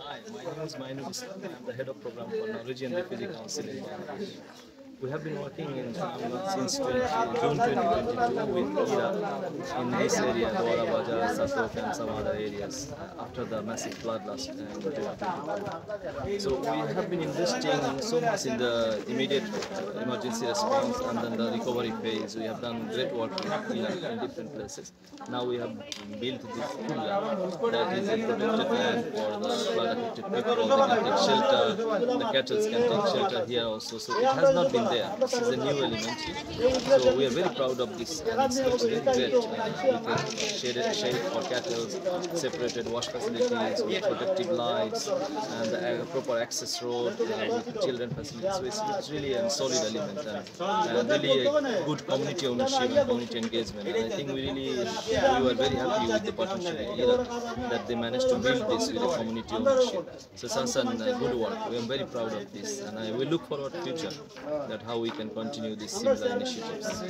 Hi, my name is Mainul Islam. I'm the head of program for Norwegian Refugee Council in Bangladesh. We have been working in Islamabad since June 2022 with IRA in this area, Dwara Bajar, Satok and some other areas after the massive flood last 2022. So we have been investing so much in the immediate emergency response and then the recovery phase. We have done great work in different places. Now we have built this kulla that is a protected land for the flood affected people. They can take shelter, the cattle can take shelter here also. So it has not been there. This is a new element. So we are very proud of this and it's very great. We can shade for cattle, separated wash facilities, with protective lights and the proper access road with children facilities. So it's really a solid element and really a good community ownership and community engagement. And I think we were very happy with the partnership that they managed to build this with a community ownership. So Sansan, good work. We are very proud of this and I will look forward to future that how we can continue these similar initiatives.